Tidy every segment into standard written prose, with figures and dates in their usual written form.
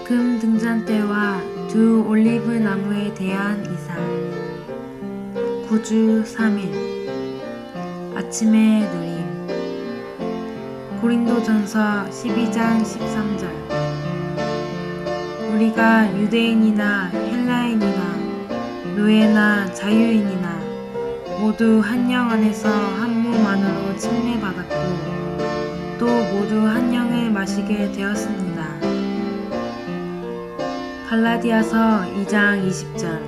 금 등잔대와 두 올리브 나무에 대한 이상. 9주 3일 아침의 누림. 고린도전서 12장 13절. 우리가 유대인이나 헬라인이나 노예나 자유인이나 모두 한 영 안에서 한 몸 안으로 침례받았고 또 모두 한 영을 마시게 되었습니다. 갈라디아서 2장 20절.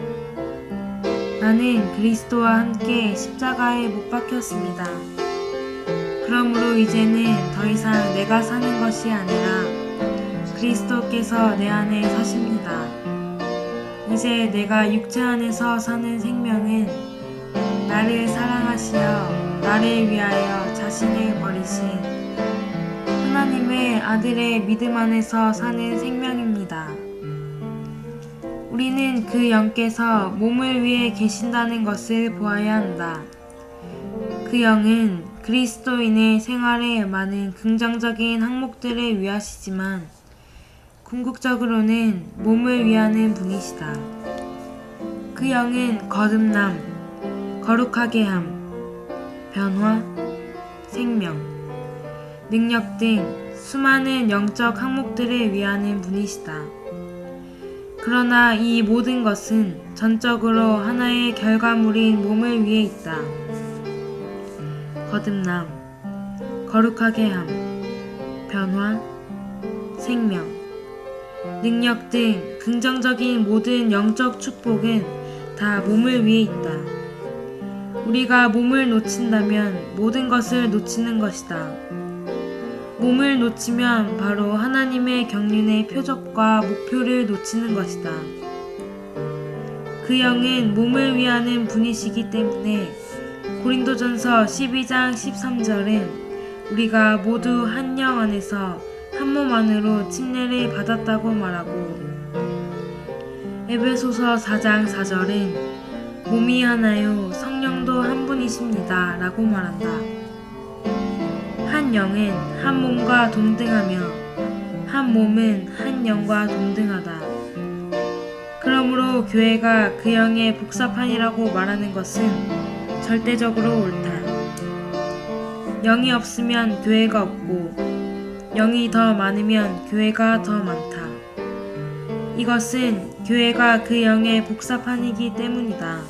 나는 그리스도와 함께 십자가에 못 박혔습니다. 그러므로 이제는 더 이상 내가 사는 것이 아니라 그리스도께서 내 안에 사십니다. 이제 내가 육체 안에서 사는 생명은 나를 사랑하시어 나를 위하여 자신을 버리신 하나님의 아들의 믿음 안에서 사는 생명입니다. 우리는 그 영께서 몸을 위해 계신다는 것을 보아야 한다. 그 영은 그리스도인의 생활에 많은 긍정적인 항목들을 위하시지만 궁극적으로는 몸을 위하는 분이시다. 그 영은 거듭남, 거룩하게 함, 변화, 생명, 능력 등 수많은 영적 항목들을 위하는 분이시다. 그러나 이 모든 것은 전적으로 하나의 결과물인 몸을 위해 있다. 거듭남, 거룩하게 함, 변화, 생명, 능력 등 긍정적인 모든 영적 축복은 다 몸을 위해 있다. 우리가 몸을 놓친다면 모든 것을 놓치는 것이다. 몸을 놓치면 바로 하나님의 경륜의 표적과 목표를 놓치는 것이다. 그 영은 몸을 위하는 분이시기 때문에 고린도전서 12장 13절은 우리가 모두 한 영 안에서 한 몸 안으로 침례를 받았다고 말하고 에베소서 4장 4절은 몸이 하나요 성령도 한 분이십니다 라고 말한다. 한 영은 한 몸과 동등하며 한 몸은 한 영과 동등하다. 그러므로 교회가 그 영의 복사판이라고 말하는 것은 절대적으로 옳다. 영이 없으면 교회가 없고 영이 더 많으면 교회가 더 많다. 이것은 교회가 그 영의 복사판이기 때문이다.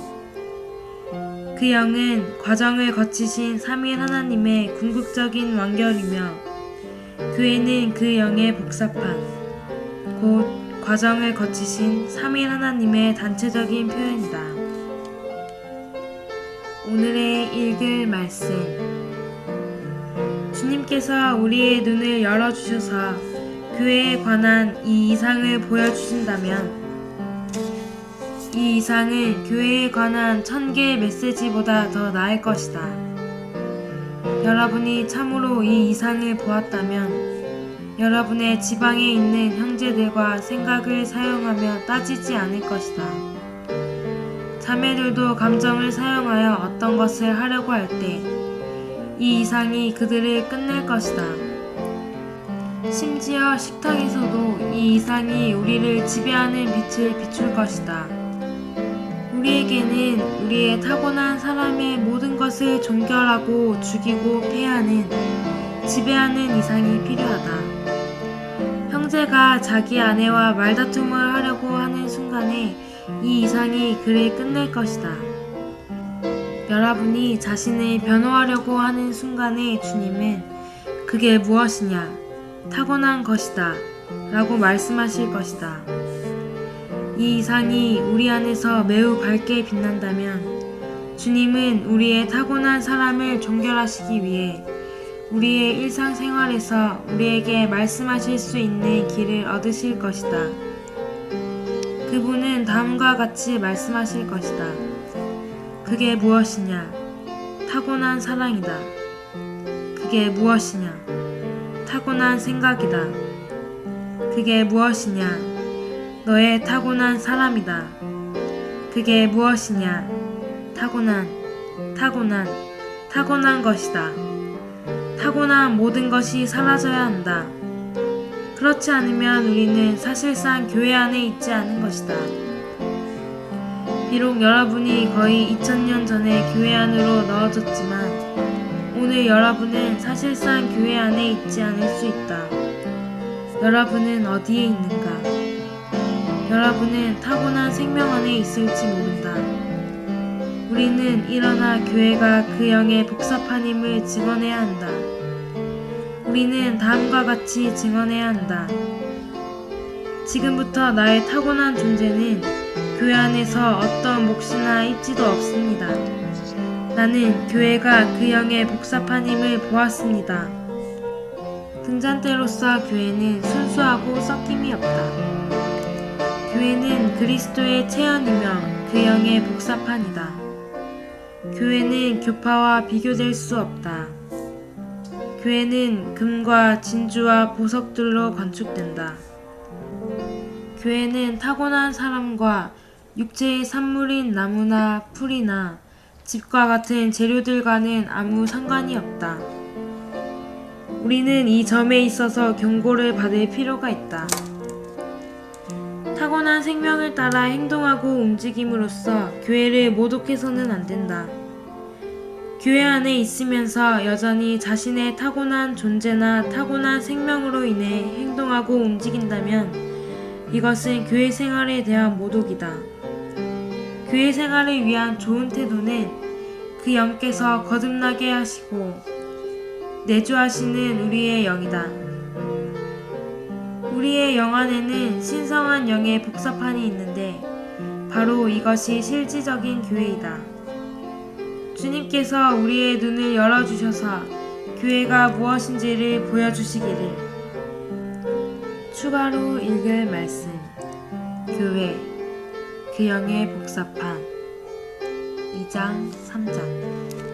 그 영은 과정을 거치신 삼위일 하나님의 궁극적인 완결이며 교회는 그 영의 복사판, 곧 과정을 거치신 삼위일 하나님의 단체적인 표현이다. 오늘의 읽을 말씀. 주님께서 우리의 눈을 열어주셔서 교회에 관한 이 이상을 보여주신다면 이 이상은 교회에 관한 1000개의 메시지보다 더 나을 것이다. 여러분이 참으로 이 이상을 보았다면 여러분의 지방에 있는 형제들과 생각을 사용하며 따지지 않을 것이다. 자매들도 감정을 사용하여 어떤 것을 하려고 할 때 이 이상이 그들을 끝낼 것이다. 심지어 식탁에서도 이 이상이 우리를 지배하는 빛을 비출 것이다. 우리에게는 우리의 타고난 사람의 모든 것을 종결하고 죽이고 폐하는 지배하는 이상이 필요하다. 형제가 자기 아내와 말다툼을 하려고 하는 순간에 이 이상이 그를 끝낼 것이다. 여러분이 자신을 변호하려고 하는 순간에 주님은 그게 무엇이냐? 타고난 것이다 라고 말씀하실 것이다. 이 이상이 우리 안에서 매우 밝게 빛난다면 주님은 우리의 타고난 사람을 종결하시기 위해 우리의 일상생활에서 우리에게 말씀하실 수 있는 길을 얻으실 것이다. 그분은 다음과 같이 말씀하실 것이다. 그게 무엇이냐? 타고난 사랑이다. 그게 무엇이냐? 타고난 생각이다. 그게 무엇이냐? 너의 타고난 사람이다. 그게 무엇이냐? 타고난 것이다. 타고난 모든 것이 사라져야 한다. 그렇지 않으면 우리는 사실상 교회 안에 있지 않은 것이다. 비록 여러분이 거의 2000년 전에 교회 안으로 넣어졌지만 오늘 여러분은 사실상 교회 안에 있지 않을 수 있다. 여러분은 어디에 있는가? 여러분은 타고난 생명 안에 있을지 모른다. 우리는 일어나 교회가 그 영의 복사판임을 증언해야 한다. 우리는 다음과 같이 증언해야 한다. 지금부터 나의 타고난 존재는 교회 안에서 어떤 몫이나 입지도 없습니다. 나는 교회가 그 영의 복사판임을 보았습니다. 등잔대로서 교회는 순수하고 섞임이 없다. 교회는 그리스도의 체현이며 그 영의 복사판이다. 교회는 교파와 비교될 수 없다. 교회는 금과 진주와 보석들로 건축된다. 교회는 타고난 사람과 육체의 산물인 나무나 풀이나 집과 같은 재료들과는 아무 상관이 없다. 우리는 이 점에 있어서 경고를 받을 필요가 있다. 타고난 생명을 따라 행동하고 움직임으로써 교회를 모독해서는 안 된다. 교회 안에 있으면서 여전히 자신의 타고난 존재나 타고난 생명으로 인해 행동하고 움직인다면 이것은 교회 생활에 대한 모독이다. 교회 생활을 위한 좋은 태도는 그 영께서 거듭나게 하시고 내주하시는 우리의 영이다. 우리의 영 안에는 신성한 영의 복사판이 있는데 바로 이것이 실질적인 교회이다. 주님께서 우리의 눈을 열어주셔서 교회가 무엇인지를 보여주시기를. 추가로 읽을 말씀. 교회, 그 영의 복사판 2장 3장